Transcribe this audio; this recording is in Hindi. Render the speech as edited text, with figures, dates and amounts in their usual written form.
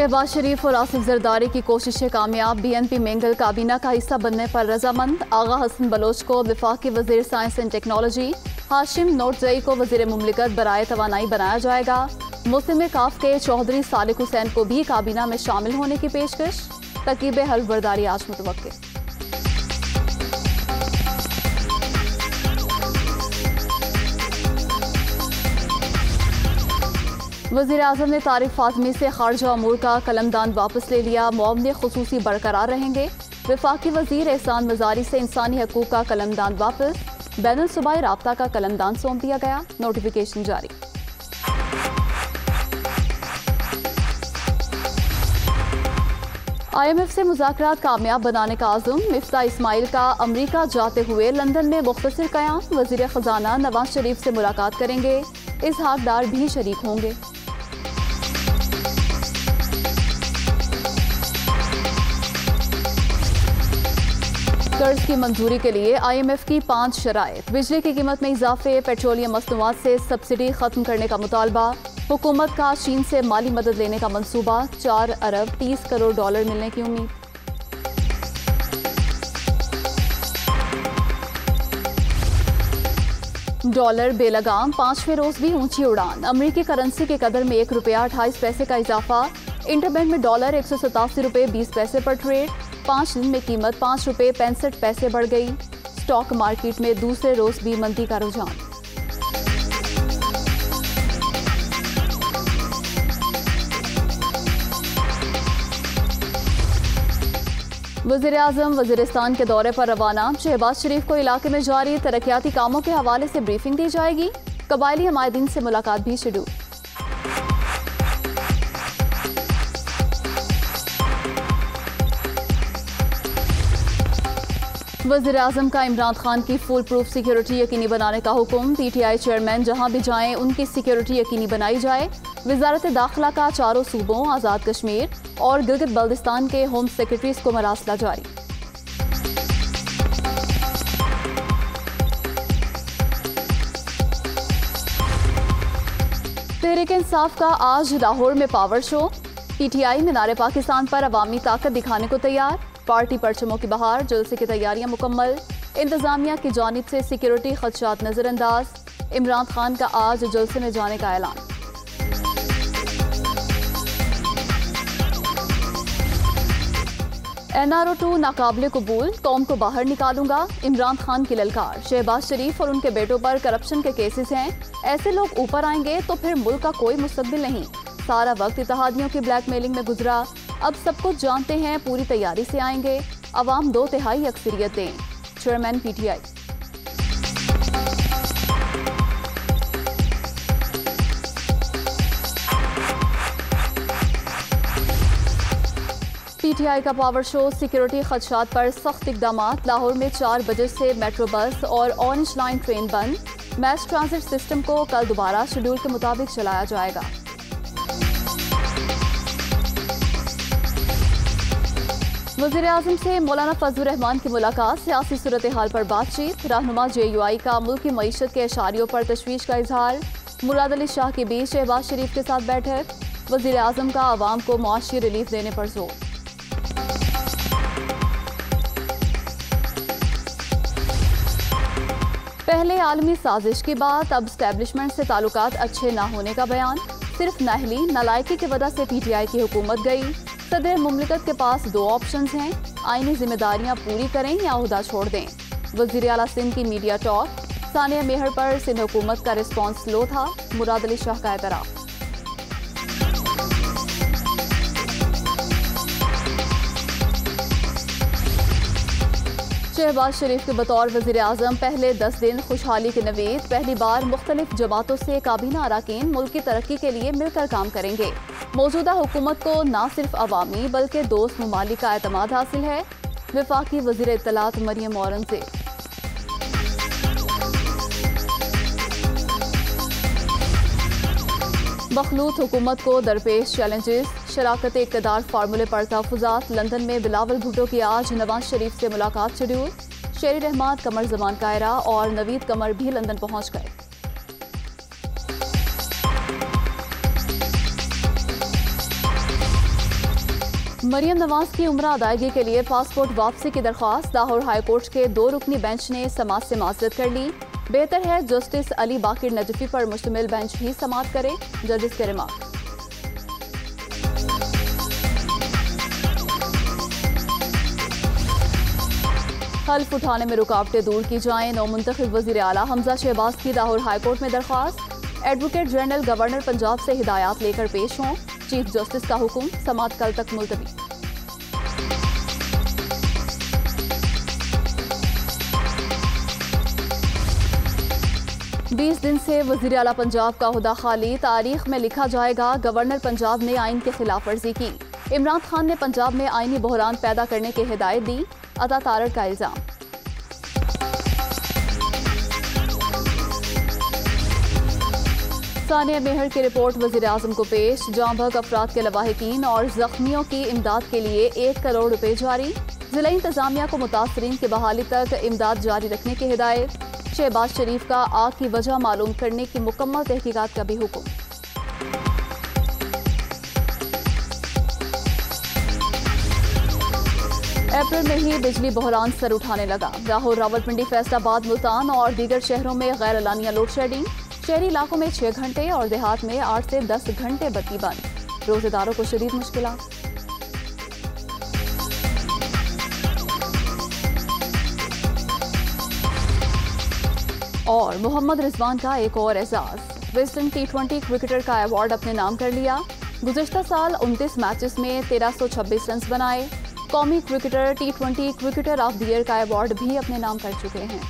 शहबाज शरीफ और आसिफ जरदारी की कोशिशें कामयाब। BNP मेंगल काबीना का हिस्सा बनने पर रजामंद। आगा हसन बलोच को वफाकी वजीर साइंस एंड टेक्नोलॉजी, हाशिम नोटजई को वजीर मुमलिकत बराए तवानाई बनाया जाएगा। मुस्लिम काफ के चौधरी सालिक हुसैन को भी काबीना में शामिल होने की पेशकश। तकीब हल्फ बर्दारी आज मुतवक्किल। वज़ीर आज़म ने तारिक फातमी से खारजा अमूर का कलमदान वापस ले लिया। मुआवने खुसूसी बरकरार रहेंगे। वफाकी वज़ीर एहसान मज़ारी से इंसानी हकूक़ का कलमदान वापस। बैनुल सूबाई राब्ता का कलमदान सौंप दिया गया। नोटिफिकेशन जारी। IMF से मुज़ाकरात कामयाब बनाने का आज़म। मिफ्ता इस्माइल का अमरीका जाते हुए लंदन में मुख्तसर क़याम। वज़ीर ख़जाना नवाज शरीफ से मुलाकात करेंगे। इसहाक डार भी शरीक होंगे। कर्ज की मंजूरी के लिए IMF की 5 शराइत। बिजली की कीमत में इजाफे, पेट्रोलियम मसनूआत से सब्सिडी खत्म करने का मुतालबा। हुकूमत का चीन से माली मदद लेने का मंसूबा। 4 अरब 30 करोड़ डॉलर मिलने की उम्मीद। डॉलर बेलगाम 5वें रोज भी ऊंची उड़ान। अमरीकी करेंसी के कदर में 1 रुपया 28 पैसे का इजाफा। इंटरबैंक में डॉलर 187 रुपये 20 पैसे पर ट्रेड। 5 दिन में कीमत 5 रुपये 65 पैसे बढ़ गई। स्टॉक मार्केट में दूसरे रोज भी मंदी का रुझान। वज़ीर आज़म वज़ीरिस्तान के दौरे पर रवाना। शहबाज शरीफ को इलाके में जारी तरक्याती कामों के हवाले से ब्रीफिंग दी जाएगी। कबायली हमायदीन से मुलाकात भी शेड्यूल। वज़ीर आज़म का इमरान खान की फुल प्रूफ सिक्योरिटी यकीनी बनाने का हुक्म। PTI चेयरमैन जहां भी जाएं उनकी सिक्योरिटी यकीनी बनाई जाए। वजारत दाखिला का चारों सूबों, आज़ाद कश्मीर और गिलगित बल्दिस्तान के होम सेक्रेटरीज को मरासला जारी। तहरीक इंसाफ का आज लाहौर में पावर शो। PTI मीनार पाकिस्तान पर अवामी ताकत दिखाने को तैयार। पार्टी परचमों की बहार, जलसे की तैयारियां मुकम्मल। इंतजामिया की जानिब से सिक्योरिटी खदशात नजरअंदाज। इमरान खान का आज जलसे में जाने का ऐलान। NRO-2 नाकाबिले कबूल, कौम को बाहर निकालूंगा। इमरान खान की ललकार। शहबाज शरीफ और उनके बेटों पर करप्शन के केसेस हैं। ऐसे लोग ऊपर आएंगे तो फिर मुल्क का कोई मुस्तकबिल नहीं। सारा वक्त इत्तेहादियों की ब्लैकमेलिंग में गुजरा। अब सब कुछ जानते हैं, पूरी तैयारी से आएंगे। अवाम 2/3 अक्सरियत दें। Chairman PTI। PTI का पावर शो। सिक्योरिटी खदशात पर सख्त इकदामात। लाहौर में 4 बजे से मेट्रो बस और ऑरेंज लाइन ट्रेन बंद। मैस ट्रांजिट सिस्टम को कल दोबारा शेड्यूल के मुताबिक चलाया जाएगा। वज़ीर आज़म से मौलाना फजलुर रहमान की मुलाकात। सियासी सूरत हाल पर बातचीत। रहनुमा JUI का मुल्की मईशत के अशारियों पर तशवीश का इजहार। मुराद अली शाह के बीच शहबाज शरीफ के साथ बैठक। वज़ीर आज़म का आवाम को मुआशी रिलीफ देने पर जोर। पहले आलमी साजिश की बात, अब स्टैब्लिशमेंट से ताल्लुकात अच्छे ना होने का बयान। सिर्फ नाहली नालायकी की वजह से PTI की हुकूमत गई। सदर मुमलिकत के पास 2 ऑप्शंस हैं, आईनी जिम्मेदारियां पूरी करें या ओहदा छोड़ दें। वज़ीर आला सिंध की मीडिया टॉक। सानिया मेहर पर सिंध हुकूमत का रिस्पॉन्स स्लो था। मुराद अली शाह का एतराफ़। शहबाज शरीफ के बतौर वज़ीर आज़म पहले 10 दिन खुशहाली के नवीद। पहली बार मुख्तलिफ जमातों से काबीना अरकान मुल्क की तरक्की के लिए मिलकर काम करेंगे। मौजूदा हुकूमत को न सिर्फ अवामी बल्कि दोस्त ममालिक का एतमाद हासिल है। वफाकी वज़ीर इत्तलात मरियम औरंगज़ेब। मखलूत हुकूमत को दरपेश चैलेंजेस। शराकत इक़्तिदार फार्मूले पर तहफ़्फ़ुज़ात। लंदन में बिलावल भुट्टो की आज नवाज शरीफ से मुलाकात शेड्यूल। शेरी रहमान, कमर जमान कायरा और नवीद कमर भी लंदन पहुंच गए। मरियम नवाज की उम्र अदायगी के लिए पासपोर्ट वापसी की दरख्वास्त लाहौर हाई कोर्ट के 2 रुकनी बेंच ने समाअत से माजरत कर ली। बेहतर है जस्टिस अली बाकिर नजफी पर मुश्तमिल बेंच ही समाअत करे, जजेस के रिमार्क। हल्फ उठाने में रुकावटें दूर की जाएं, नौमुंतखब वज़ीर आला हमजा शहबाज की लाहौर हाई कोर्ट में दरख्वास्त। एडवोकेट जनरल गवर्नर पंजाब से हिदायत लेकर पेश हों, चीफ जस्टिस का हुक्म, समाअत कल तक मुलतवी। बीस दिन से वज़ीर आला पंजाब का हुदा खाली, तारीख में लिखा जाएगा गवर्नर पंजाब ने आइन की खिलाफ वर्जी की। इमरान खान ने पंजाब में आइनी बहरान पैदा करने की हिदायत दी, अता तारड़ का इल्जाम। सानिया मेहर की रिपोर्ट वज़ीर आज़म को पेश। जांबहक अफराद के लवाहिकीन और जख्मियों की इमदाद के लिए 1 करोड़ रुपए जारी। जिला इंतजामिया को मुतासरीन की बहाली तक इमदाद जारी रखने की हिदायत। शहबाज शरीफ का आग की वजह मालूम करने की मुकम्मल तहकीकात का भी हुक्म। अप्रैल में ही बिजली बहरान सर उठाने लगा। लाहौर, रावलपिंडी, फैसलाबाद, मुल्तान और दीगर शहरों में गैर एलानिया लोड शेडिंग। शहरी इलाकों में 6 घंटे और देहात में 8 से 10 घंटे बत्ती बंद। रोजेदारों को शदीद मुश्किलात। और मोहम्मद रिजवान का एक और एजाज। वेस्टर्न T20 क्रिकेटर का अवार्ड अपने नाम कर लिया। गुज़िश्ता साल 29 मैचेस में 1326 रन बनाए। कौमी cricketer T20 cricketer of the year का अवार्ड भी अपने नाम कर चुके हैं।